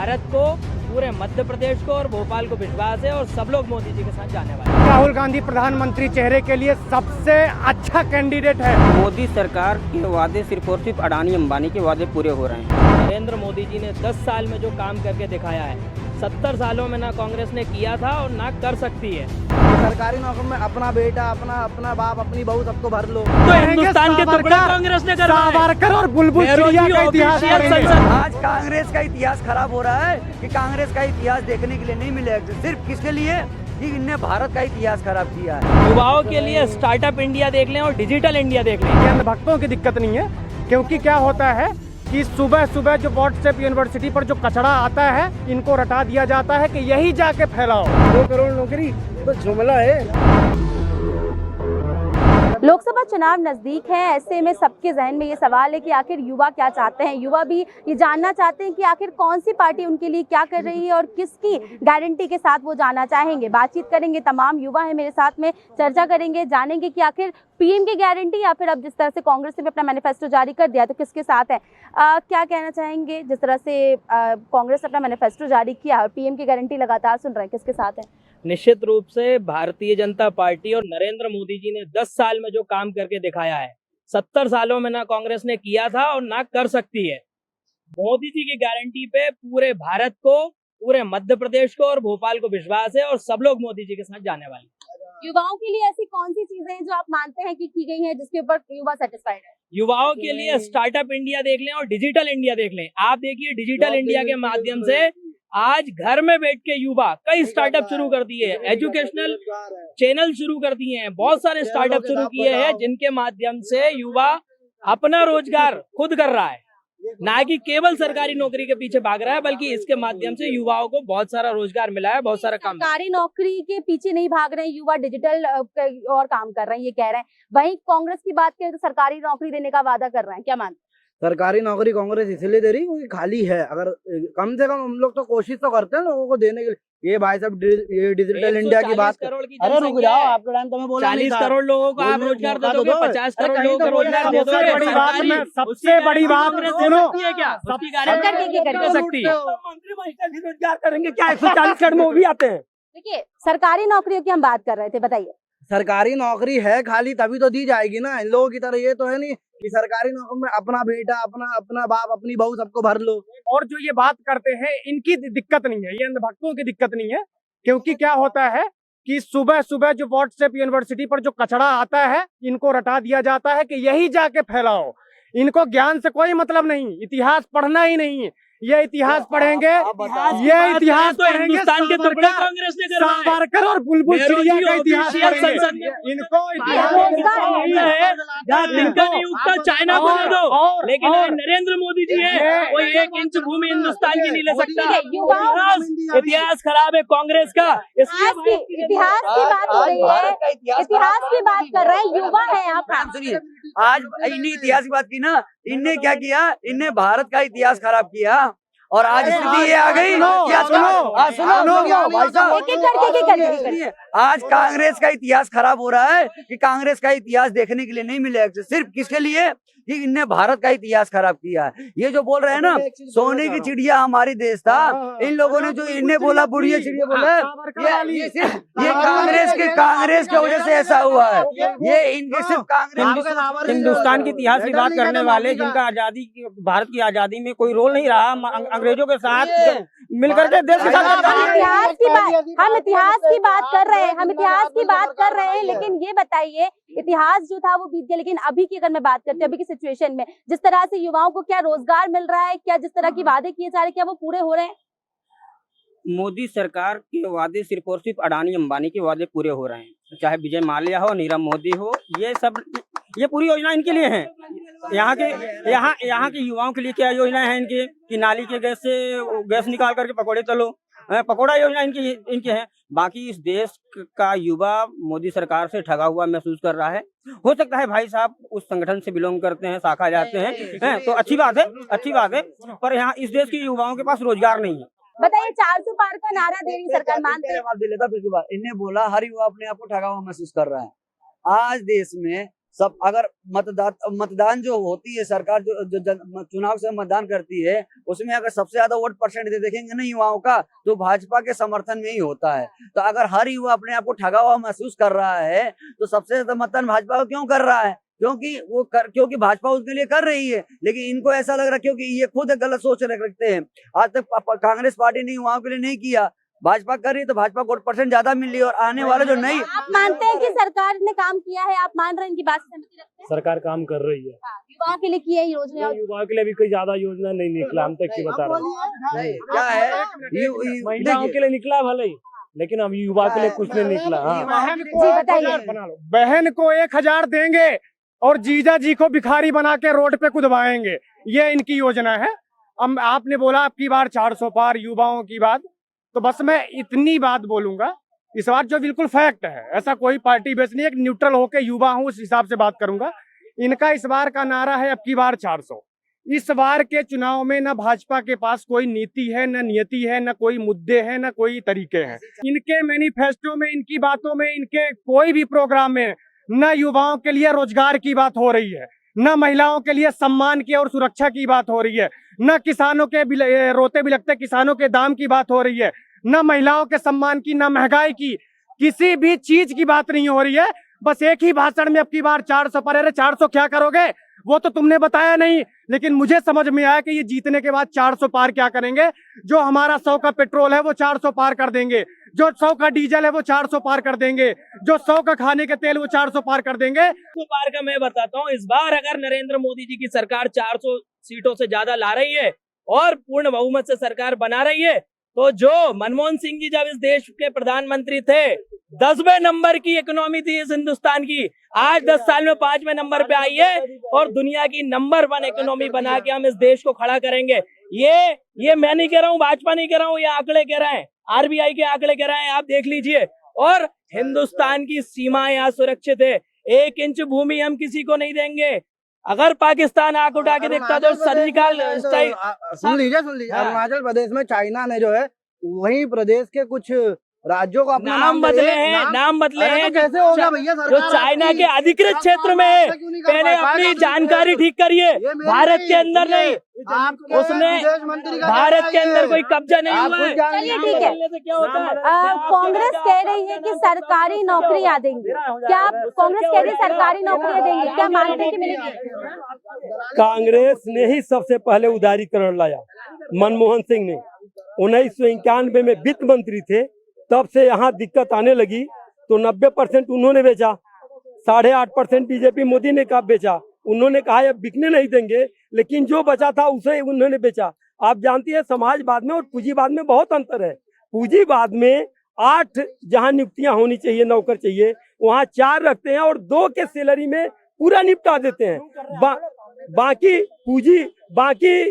भारत को, पूरे मध्य प्रदेश को और भोपाल को विश्वास है और सब लोग मोदी जी के साथ जाने वाले हैं। राहुल गांधी प्रधानमंत्री चेहरे के लिए सबसे अच्छा कैंडिडेट है। मोदी सरकार के वादे सिर्फ और सिर्फ अडानी अंबानी के वादे पूरे हो रहे हैं। नरेंद्र मोदी जी ने 10 साल में जो काम करके दिखाया है, 70 सालों में ना कांग्रेस ने किया था और ना कर सकती है। सरकारी नौकरी में अपना बेटा, अपना बाप, अपनी बहू सबको भर लो। तो हिंदुस्तान के टुकड़े कांग्रेस ने करवाए। सावरकर और बुलबुल चिड़िया का इतिहास पढ़ेंगे। आज कांग्रेस का इतिहास खराब हो रहा है कि कांग्रेस का इतिहास देखने के लिए नहीं मिलेगा। सिर्फ किसके लिए कि इनने भारत का इतिहास खराब किया है। युवाओं के लिए स्टार्टअप इंडिया देख लें और डिजिटल इंडिया देख लें। अंधभक्तों की दिक्कत नहीं है, क्योंकि क्या होता है कि सुबह सुबह जो व्हाट्सएप यूनिवर्सिटी पर जो कचरा आता है, इनको रटा दिया जाता है कि यही जाके फैलाओ। 2 करोड़ नौकरी तो जुमला है। लोकसभा चुनाव नजदीक है, ऐसे में सबके जहन में ये सवाल है कि आखिर युवा क्या चाहते हैं। युवा भी ये जानना चाहते हैं कि आखिर कौन सी पार्टी उनके लिए क्या कर रही है और किसकी गारंटी के साथ वो जाना चाहेंगे। बातचीत करेंगे, तमाम युवा है मेरे साथ में, चर्चा करेंगे, जानेंगे कि आखिर पीएम की गारंटी या फिर अब जिस तरह से कांग्रेस ने भी अपना मैनिफेस्टो जारी कर दिया तो किसके साथ है। क्या कहना चाहेंगे, जिस तरह से कांग्रेस ने अपना मैनिफेस्टो जारी किया और पीएम की गारंटी लगातार सुन रहे हैं, किसके साथ है? निश्चित रूप से भारतीय जनता पार्टी और नरेंद्र मोदी जी ने 10 साल में जो काम करके दिखाया है, 70 सालों में ना कांग्रेस ने किया था और ना कर सकती है। मोदी जी की गारंटी पे पूरे भारत को, पूरे मध्य प्रदेश को और भोपाल को विश्वास है और सब लोग मोदी जी के साथ जाने वाले हैं। युवाओं के लिए ऐसी कौन सी चीजें हैं जो आप मानते हैं कि की गई हैं जिसके ऊपर युवा सेटिस्फाइड है? युवाओं के लिए स्टार्टअप इंडिया देख लें और डिजिटल इंडिया देख लें। आप देखिए, डिजिटल इंडिया के माध्यम से आज घर में बैठ के युवा कई स्टार्टअप शुरू कर दिए हैं, एजुकेशनल चैनल शुरू कर दिए हैं, बहुत सारे स्टार्टअप शुरू किए हैं जिनके माध्यम से युवा अपना रोजगार खुद कर रहा है, ना कि केवल सरकारी नौकरी के पीछे भाग रहा है, बल्कि इसके माध्यम से युवाओं को बहुत सारा रोजगार मिला है, बहुत सारा काम। सरकारी नौकरी के पीछे नहीं भाग रहे हैं युवा, डिजिटल और काम कर रहे हैं, ये कह रहे हैं। वहीं कांग्रेस की बात करें तो सरकारी नौकरी देने का वादा कर रहे हैं, क्या मानते हैं? सरकारी नौकरी कांग्रेस इसलिए दे रही क्योंकि खाली है। अगर कम से कम हम लोग तो कोशिश तो करते हैं लोगों को देने के लिए। ये भाई साहब ये डिजिटल इंडिया की बात करोड़ की अरे रुक जाओ, आपके टाइम तो मैं बोला 40 करोड़ लोगों को आप रोजगार दे दोगे, 50 करोड़ लोगों को रोजगार दे दोगे। सबसे बड़ी बात सुनो, क्या सबकी गारंटी कर सकती है? मंत्री रोजगार करेंगे क्या? 140 करोड़ में वो भी आते हैं। देखिए, सरकारी नौकरियों की हम बात कर रहे थे, बताइए। सरकारी नौकरी है खाली तभी तो दी जाएगी ना। इन लोगों की तरह ये तो है नहीं कि सरकारी नौकरी में अपना बेटा, अपना बाप, अपनी बहू सबको भर लो। और जो ये बात करते हैं, इनकी दिक्कत नहीं है, ये अंधभक्तों की दिक्कत नहीं है, क्योंकि क्या होता है कि सुबह सुबह जो व्हाट्सएप यूनिवर्सिटी पर जो कचरा आता है, इनको रटा दिया जाता है कि यही जाके फैलाओ। इनको ज्ञान से कोई मतलब नहीं, इतिहास पढ़ना ही नहीं है। ये इतिहास पढ़ेंगे, ये इतिहास तो हिंदुस्तान के टुकड़े कांग्रेस ने करवाए। सावरकर और बुलबुल चिड़िया का इतिहास पढ़ेंगे। इनको इनका नहीं उगता चाइना को दे दो, लेकिन नरेंद्र मोदी जी है, वो 1 इंच भूमि हिंदुस्तान की नहीं ले सकता। इतिहास खराब है कांग्रेस का। इतिहास की बात हो रही है, इतिहास की बात कर रहे हैं, युवा है यहाँ पर। सुनिए, आज इन्हें इतिहास की बात की ना, इनने क्या किया? इनने भारत का इतिहास खराब किया और आज स्थिति ये आ गई। सुनो, आज कांग्रेस का इतिहास खराब हो रहा है कि कांग्रेस का इतिहास देखने के लिए नहीं मिलेगा। सिर्फ किसके लिए कि इनने भारत का इतिहास खराब किया है। ये जो बोल रहे हैं ना, सोने की चिड़िया हमारी देश था, इन लोगों ने जो इन्हें बोला बुढ़िया चिड़िया बोला, ये कांग्रेस की वजह से ऐसा हुआ है। ये इनके सिर्फ कांग्रेस। हिंदुस्तान के इतिहास की बात करने वाले, जिनका आजादी, भारत की आजादी में कोई रोल नहीं रहा, अंग्रेजों के साथ मिलकर के देश के साथ। हम इतिहास की बात कर रहे हैं, लेकिन ये बताइए, इतिहास जो था वो बीत गया, लेकिन अभी की अगर मैं बात करती हूँ, अभी की सिचुएशन में जिस तरह से युवाओं को क्या रोजगार मिल रहा है, क्या जिस तरह की वादे किए जा रहे हैं, क्या वो पूरे हो रहे हैं? मोदी सरकार के वादे सिर्फ और सिर्फ अडानी अंबानी के वादे पूरे हो रहे हैं। चाहे विजय माल्या हो, नीरव मोदी हो, ये पूरी योजना इनके लिए है। यहाँ के युवाओं के लिए क्या योजना है इनकी कि नाली के गैस से गैस निकाल करके पकौड़े तलो, पकौड़ा योजना इनकी है। बाकी इस देश का युवा मोदी सरकार से ठगा हुआ महसूस कर रहा है। हो सकता है भाई साहब उस संगठन से बिलोंग करते हैं, शाखा जाते हैं, तो अच्छी बात है, पर यहाँ इस देश के युवाओं के पास रोजगार नहीं है। बताइए, 400 पार का नारा दे रही सरकार, मानते हैं? इन्हें बोला हर युवा अपने आप को ठगा हुआ महसूस कर रहा है। आज देश में सब अगर मतदान जो होती है सरकार जो चुनाव से मतदान करती है उसमें अगर सबसे ज्यादा वोट परसेंट देखेंगे ना युवाओं का तो भाजपा के समर्थन में ही होता है। तो अगर हर युवा अपने आप को ठगा हुआ महसूस कर रहा है तो सबसे ज्यादा मतदान भाजपा को क्यों कर रहा है? क्योंकि भाजपा उसके लिए कर रही है, लेकिन इनको ऐसा लग रहा है क्योंकि ये खुद गलत सोच रखते हैं। आज तक कांग्रेस पार्टी ने युवाओं के लिए नहीं किया, भाजपा कर रही है तो भाजपा को % ज्यादा मिल रही है। और आने वाले जो नई आप मानते हैं कि सरकार ने काम किया है? आप मान रहे हैं इनकी बात से सहमति रखते हैं? सरकार काम कर रही है, युवाओं के लिए की है योजना? युवाओं के लिए भी कोई ज्यादा योजना नहीं निकला, हम तक की बता रहे हैं। क्या है महिलाओं के लिए निकला भले ही, लेकिन अब युवा के लिए कुछ नहीं निकला। हाँ बहन को 1000 देंगे और जीजा जी को भिखारी बना के रोड पे कुदवाएंगे, ये इनकी योजना है। अब आपने बोला अब की बार 400 पार युवाओं की बात, तो बस मैं इतनी बात बोलूंगा इस बार जो बिल्कुल फैक्ट है, ऐसा कोई पार्टी बेस नहीं है, एक न्यूट्रल होके युवा हूँ उस हिसाब से बात करूंगा। इनका इस बार का नारा है अब की बार 400। इस बार के चुनाव में न भाजपा के पास कोई नीति है, न नियति है, न कोई मुद्दे हैं, न कोई तरीके हैं। इनके मैनिफेस्टो में, इनकी बातों में, इनके कोई भी प्रोग्राम में न युवाओं के लिए रोजगार की बात हो रही है, न महिलाओं के लिए सम्मान की और सुरक्षा की बात हो रही है, न किसानों के रोते बिलखते किसानों के दाम की बात हो रही है, न महिलाओं के सम्मान की, न महंगाई की, किसी भी चीज की बात नहीं हो रही है। बस एक ही भाषण में अब की बार 400 पर। अरे 400 क्या करोगे वो तो तुमने बताया नहीं, लेकिन मुझे समझ में आया कि ये जीतने के बाद 400 पार क्या करेंगे। जो हमारा 100 का पेट्रोल है वो 400 पार कर देंगे, जो 100 का डीजल है वो 400 पार कर देंगे, जो 100 का खाने के तेल वो 400 पार कर देंगे। तो पार का मैं बताता हूँ, इस बार अगर नरेंद्र मोदी जी की सरकार 400 सीटों से ज्यादा ला रही है और पूर्ण बहुमत से सरकार बना रही है, तो जो मनमोहन सिंह जी जब इस देश के प्रधानमंत्री थे 10वें नंबर की इकोनॉमी थी इस हिंदुस्तान की, आज 10 साल में 5वें नंबर पे आई है और दुनिया की नंबर 1 इकोनॉमी बना के हम इस देश को खड़ा करेंगे। ये मैं नहीं कह रहा हूँ, भाजपा नहीं कह रहा हूँ, ये आंकड़े कह रहे हैं, RBI के आंकड़े कह रहे हैं, आप देख लीजिए। और हिंदुस्तान की सीमाएं यहाँ सुरक्षित है, 1 इंच भूमि हम किसी को नहीं देंगे। अगर पाकिस्तान आंख उठा के देखता तो सर्जिकल स्ट्राइक। सुन लीजिए अरुणाचल प्रदेश में चाइना ने जो है वही प्रदेश के कुछ राज्यों को अपना नाम बदले हैं, नाम बदले हैं। तो कैसे होगा भैया? जो चाइना के अधिकृत क्षेत्र में है, पहले अपनी जानकारी ठीक करिए। भारत के अंदर नहीं, उसने भारत के अंदर कोई कब्जा नहीं हुआ है। चलिए ठीक है, क्या होता है? कांग्रेस कह रही है कि सरकारी नौकरियां देंगे, क्या कांग्रेस कह रही है सरकारी नौकरियां देंगे, क्या मानते हैं कि मिलेगी? कांग्रेस ने ही सबसे पहले उदारीकरण लाया, मनमोहन सिंह ने 1991 में वित्त मंत्री थे, तब से यहाँ दिक्कत आने लगी तो 90% उन्होंने बेचा, 8.5% बीजेपी मोदी ने कहा बेचा। उन्होंने कहा अब बिकने नहीं देंगे, लेकिन जो बचा था उसे उन्होंने बेचा। आप जानती है समाजवाद में और पूंजीवाद में बहुत अंतर है। पूंजीवाद में 8 जहाँ नियुक्तियां होनी चाहिए, नौकर चाहिए, वहाँ 4 रखते हैं और 2 के सैलरी में पूरा निपटा देते हैं। बाकी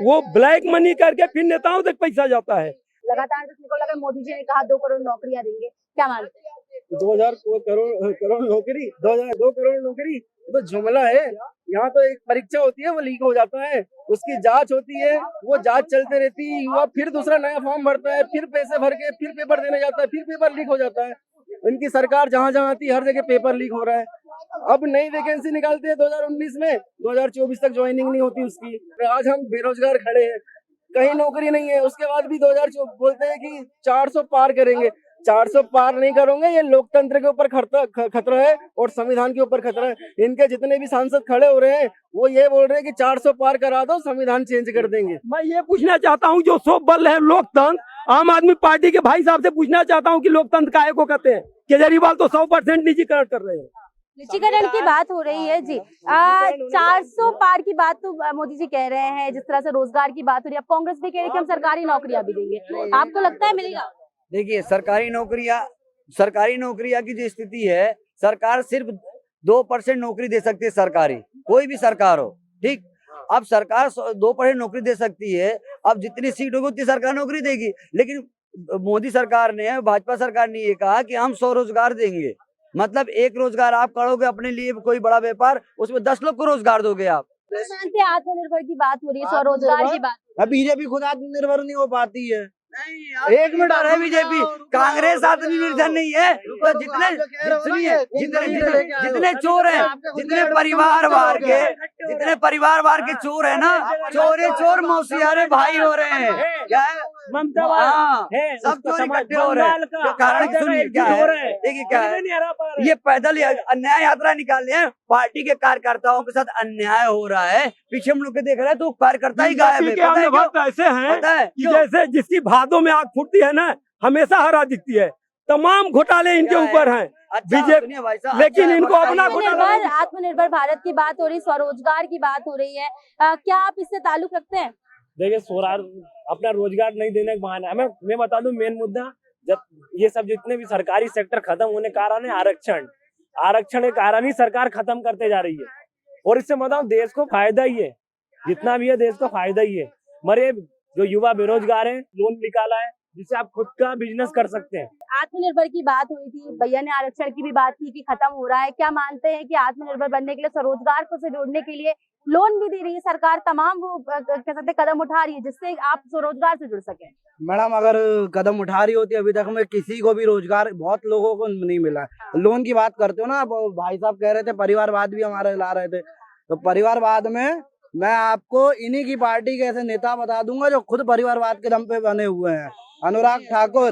वो ब्लैक मनी करके फिर नेताओं तक पैसा जाता है। लगातार देखने को लगा मोदी जी ने कहा 2 करोड़ नौकरियां देंगे, क्या मानते हैं? 2000 करोड़ नौकरी, 2 करोड़ नौकरी तो जुमला है। यहाँ तो एक परीक्षा होती है वो लीक हो जाता है, उसकी जांच होती है, वो जांच चलते रहती है, युवा फिर दूसरा नया फॉर्म भरता है, फिर पैसे भर के फिर पेपर देने जाता है, फिर पेपर लीक हो जाता है। इनकी सरकार जहाँ जहाँ आती है हर जगह पेपर लीक हो रहा है। अब नई वैकेंसी निकालते हैं 2019 में, 2024 तक ज्वाइनिंग नहीं होती उसकी। आज हम बेरोजगार खड़े हैं, कहीं नौकरी नहीं है, उसके बाद भी 2024 बोलते हैं कि 400 पार करेंगे। 400 पार नहीं करोगे, ये लोकतंत्र के ऊपर खतरा है और संविधान के ऊपर खतरा है। इनके जितने भी सांसद खड़े हो रहे हैं वो ये बोल रहे हैं कि 400 पार करा दो, संविधान चेंज कर देंगे। मैं ये पूछना चाहता हूँ, जो सो बल है लोकतंत्र, आम आदमी पार्टी के भाई साहब से पूछना चाहता हूँ कि लोकतंत्र काहे को कहते हैं? केजरीवाल तो 100% निजीकरण कर रहे हैं। निजीकरण की बात हो रही है जी, 400 पार की बात तो मोदी जी कह रहे हैं, जिस तरह से रोजगार की बात हो रही है, अब कांग्रेस भी कह रही है कि हम सरकारी नौकरियां भी देंगे। आपको लगता है मिलेगा? देखिए सरकारी नौकरियां की जो स्थिति है, सरकार सिर्फ 2% नौकरी दे सकती है, सरकारी कोई भी सरकार हो, ठीक। अब सरकार 2% नौकरी दे सकती है, अब जितनी सीट होगी उतनी सरकार नौकरी देगी। लेकिन मोदी सरकार ने, भाजपा सरकार ने ये कहा कि हम 100 रोजगार देंगे, मतलब 1 रोजगार आप करोगे अपने लिए कोई बड़ा व्यापार, उसमें 10 लोग को रोजगार दोगे आप। आत्मनिर्भर की बात हो रही है, स्वरोजगार की बात। बीजेपी खुद आत्मनिर्भर नहीं हो पाती है, एक मिनट अरे बीजेपी कांग्रेस आत्मनिर्भर नहीं है तो जितने चोर हैं, जितने परिवारवाद के चोर है ना, चोर मौसियारे भाई हो रहे हैं। क्या है? हाँ, सब चोर इकट्ठे हो रहे हैं। जो कारण सुनिए क्या है, देखिए क्या है, ये पैदल अन्याय यात्रा निकाले हैं, पार्टी के कार्यकर्ताओं के साथ अन्याय हो रहा है। पीछे हम लोग के देख रहे हैं तो कार्यकर्ता ही गायब है। पता है क्यों? ऐसे हैं पता है कि जैसे जिसकी भादों में आग फूटती है ना, हमेशा हरा दिखती है। तमाम घोटाले इनके ऊपर हैं। बीजेपी लेकिन इनको अपना आत्मनिर्भर भारत की बात हो रही, स्वरोजगार की बात हो रही है, क्या आप इससे ताल्लुक रखते हैं? देखिए, स्वराज अपना रोजगार नहीं देने का बहाना है। मैं बता दूं, मेन मुद्दा जब ये सब जितने भी सरकारी सेक्टर खत्म होने का कारण है आरक्षण के कारण ही सरकार खत्म करते जा रही है। और इससे बताऊं, देश को फायदा ही है, जितना भी है देश को फायदा ही है। मरे जो युवा बेरोजगार है, लोन निकाला है जिससे आप खुद का बिजनेस कर सकते हैं। आत्मनिर्भर की बात हुई थी, भैया ने आरक्षण की भी बात की कि खत्म हो रहा है। क्या मानते हैं कि आत्मनिर्भर बनने के लिए, स्वरोजगार को से जोड़ने के लिए लोन भी दे रही है सरकार, तमाम वो कह सकते कदम उठा रही है जिससे आप स्वरोजगार से जुड़ सके? मैडम, अगर कदम उठा रही होती अभी तक में किसी को भी रोजगार बहुत लोगों को नहीं मिला है। लोन की बात करते हो ना, भाई साहब कह रहे थे परिवारवाद भी हमारे ला रहे थे, तो परिवारवाद में मैं आपको इन्हीं की पार्टी के ऐसे नेता बता दूंगा जो खुद परिवारवाद के दम पे बने हुए हैं। अनुराग ठाकुर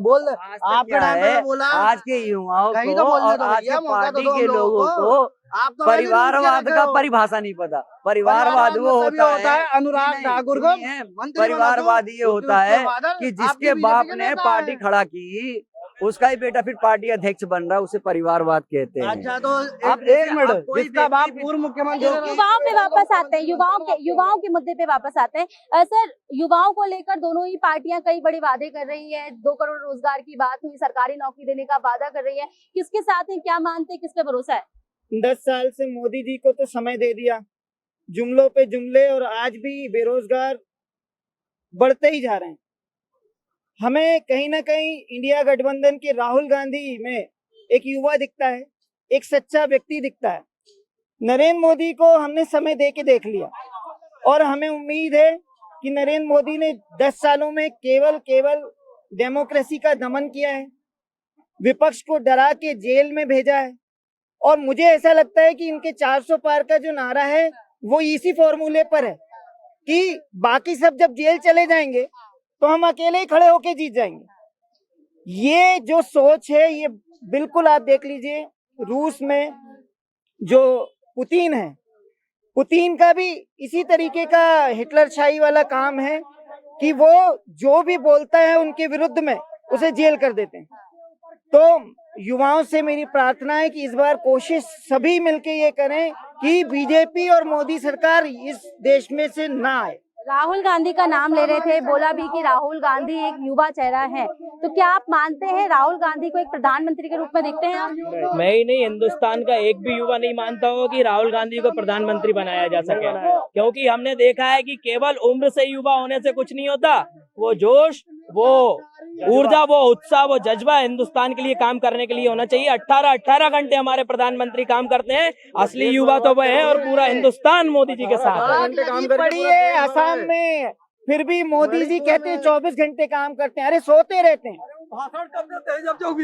बोल रहे, आपके टाइम पे बोला आज के युवाओं कहीं को तो बोलने और दो आज भैया, के मौका तो पार्टी दो हम के लोगों लोगों को। को आप तो परिवारवाद का परिभाषा नहीं पता। परिवारवाद वो होता है अनुराग नहीं, ठाकुर को सुनिए, मंत्री परिवारवाद ये होता है कि जिसके बाप ने पार्टी खड़ा खड़ा की, उसका ही बेटा फिर पार्टी अध्यक्ष बन रहा है, उसे परिवारवाद कहते हैं। अच्छा, तो आप एक मिनट, आप कोई जिसका बाप व्यक्ति- पूर्व मुख्यमंत्री युवाओं पे वापस आते हैं, युवाओं के मुद्दे पे वापस आते हैं। सर, युवाओं को लेकर दोनों ही पार्टियां कई बड़े वादे कर रही है। 2 करोड़ रोजगार की बात हुई, सरकारी नौकरी देने का वादा कर रही है। किसके साथ है, क्या मानते हैं, किस पे भरोसा है? 10 साल से मोदी जी को तो समय दे दिया, जुमलों पे जुमले, और आज भी बेरोजगार बढ़ते ही जा रहे हैं। हमें कहीं ना कहीं इंडिया गठबंधन के राहुल गांधी में एक युवा दिखता है, एक सच्चा व्यक्ति दिखता है। नरेंद्र मोदी को हमने समय दे के देख लिया और हमें उम्मीद है कि नरेंद्र मोदी ने 10 सालों में केवल डेमोक्रेसी का दमन किया है, विपक्ष को डरा के जेल में भेजा है। और मुझे ऐसा लगता है कि इनके 400 पार का जो नारा है वो इसी फॉर्मूले पर है कि बाकी सब जब जेल चले जाएंगे तो हम अकेले ही खड़े होके जीत जाएंगे। ये जो सोच है, ये बिल्कुल आप देख लीजिए, रूस में जो पुतिन है, पुतिन का भी इसी तरीके का हिटलरशाही वाला काम है कि वो जो भी बोलता है उनके विरुद्ध में उसे जेल कर देते हैं। तो युवाओं से मेरी प्रार्थना है कि इस बार कोशिश सभी मिलके ये करें कि बीजेपी और मोदी सरकार इस देश में से ना आए। राहुल गांधी का नाम ले रहे थे, बोला भी कि राहुल गांधी एक युवा चेहरा है, तो क्या आप मानते हैं राहुल गांधी को एक प्रधानमंत्री के रूप में देखते हैं आप? मैं ही नहीं, हिंदुस्तान का एक भी युवा नहीं मानता हो कि राहुल गांधी को प्रधानमंत्री बनाया जा सके, क्योंकि हमने देखा है कि केवल उम्र से युवा होने से कुछ नहीं होता। वो जोश, वो ऊर्जा, वो उत्साह, वो जज्बा हिंदुस्तान के लिए काम करने के लिए होना चाहिए। 18 घंटे हमारे प्रधानमंत्री काम करते हैं, असली युवा तो वह है, और पूरा हिंदुस्तान मोदी जी के साथ है। पड़ी है असम में, फिर भी मोदी जी कहते हैं 24 घंटे काम करते हैं, अरे सोते रहते हैं।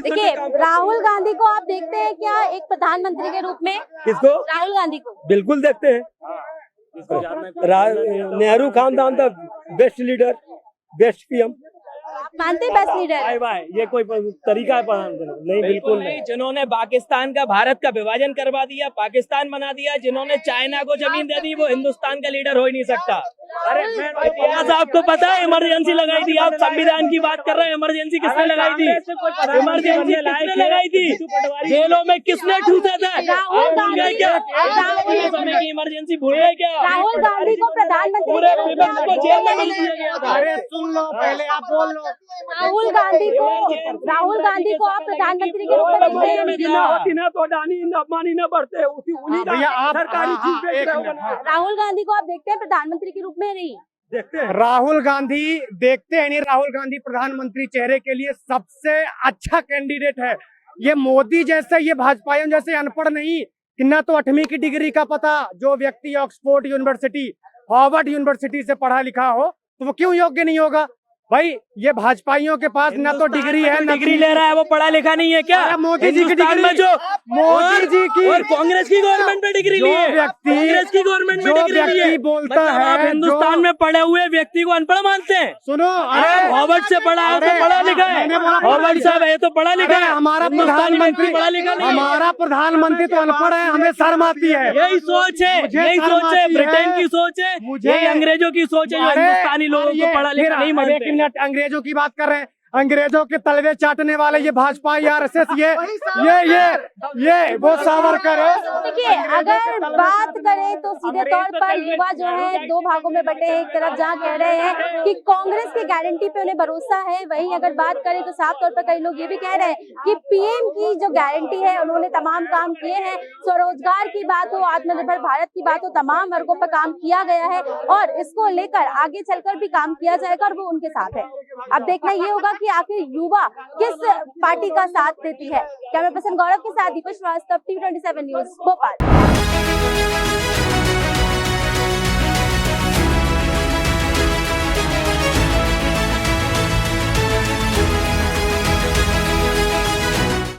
देखिए, राहुल गांधी को आप देखते हैं क्या एक प्रधानमंत्री के रूप में? किसको? राहुल गांधी को बिल्कुल देखते हैं। नेहरू खानदान का बेस्ट लीडर, बेस्ट पीएम। मानते हैं बेस्ट लीडर? भाई ये कोई तरीका है नहीं, बिल्कुल नहीं। जिन्होंने पाकिस्तान का, भारत का विभाजन करवा दिया, पाकिस्तान बना दिया, जिन्होंने चाइना को जमीन दे दी, वो हिंदुस्तान का लीडर हो ही नहीं सकता। अरे इतिहास आपको पता है, इमरजेंसी लगाई थी। आप संविधान की बात कर रहे हैं, इमरजेंसी किसने लगाई थी? इमरजेंसी किसने लगाई थी? जेलों में किसने ठूसा था? भूल गए क्या? समय की इमरजेंसी भूल गए क्या? राहुल गांधी को प्रधानमंत्री पूरे के रूप में विपक्ष को जेल में आप भेज दिया गया था। अरे सुन लो, पहले आप बोल लो। राहुल गांधी को आप प्रधानमंत्री के रूप में देखते हैं? होती ना तो अडानी अंबानी न बढ़ते, उन्हीं भैया का आप सरकारी चीज बेच एक रहे हो मिनट, बना। राहुल गांधी को आप देखते हैं प्रधानमंत्री के रूप में? नहीं देखते हैं। राहुल गांधी देखते हैं नहीं, राहुल गांधी प्रधानमंत्री चेहरे के लिए सबसे अच्छा कैंडिडेट है। ये मोदी जैसे, ये भाजपाइयों जैसे अनपढ़ नहीं कि ना तो 8वीं की डिग्री का पता, जो व्यक्ति ऑक्सफोर्ड यूनिवर्सिटी, हार्वर्ड यूनिवर्सिटी से पढ़ा लिखा हो, तो वो क्यों योग्य नहीं होगा? भाई ये भाजपाइयों के पास न तो डिग्री है न डिग्री ले रहा है, वो पढ़ा लिखा नहीं है क्या? अरे मोदी जी की हिंदुस्तान में डिग्री, जो मोदी जी की और कांग्रेस की गवर्नमेंट में डिग्री जो ली है, व्यक्ति- कांग्रेस की गवर्नमेंट में जो डिग्री ली है। व्यक्ति बोलता मतलब आप है, हिंदुस्तान जो- में पढ़े हुए व्यक्ति को अनपढ़ मानते हैं? सुनो, अरे हॉवर्ड से पढ़ा है तो अरे, पढ़ा लिखा है, मैंने बोला हॉवर्ड साहब है तो पढ़ा लिखा अरे है। हमारा हिंदुस्तानी व्यक्ति प्रधानमंत्री पढ़ा लिखा नहीं है। हमारा प्रधानमंत्री तो अनपढ़ है, हमें शर्म आती है। यही सोच है, मुझे यही शर्म सोच है, आती ब्रिटेन है। की सोच है, मुझे- यही अंग्रेजों की सोच है जो अरे, हिंदुस्तानी लोगों ये को पढ़ा फिर लिखा नहीं एक मानते। मिनट, अंग्रेजों की बात कर रहे हैं, अंग्रेजों के तलवे चाटने वाले ये भाजपा, ये आरएसएस, ये वो सावरकर है। देखिए, अगर बात करें तो सीधे तौर पर युवा जो है दो भागों में बटे हैं। एक तरफ जहां कह रहे हैं कि कांग्रेस की गारंटी पे उन्हें भरोसा है, वहीं अगर बात करें तो साफ तौर पर कई लोग ये भी कह रहे हैं कि पीएम की जो गारंटी है उन्होंने तमाम काम किए हैं। स्वरोजगार की बात हो, आत्मनिर्भर भारत की बात हो, तमाम वर्गों पर काम किया गया है और इसको लेकर आगे चलकर भी काम किया जाएगा और वो उनके साथ है। अब देखना ये होगा कि आखिर युवा किस पार्टी का साथ देती है। कैमरा पर्सन गौरव के साथ दीपक श्रीवास्तव, TV27 न्यूज, भोपाल।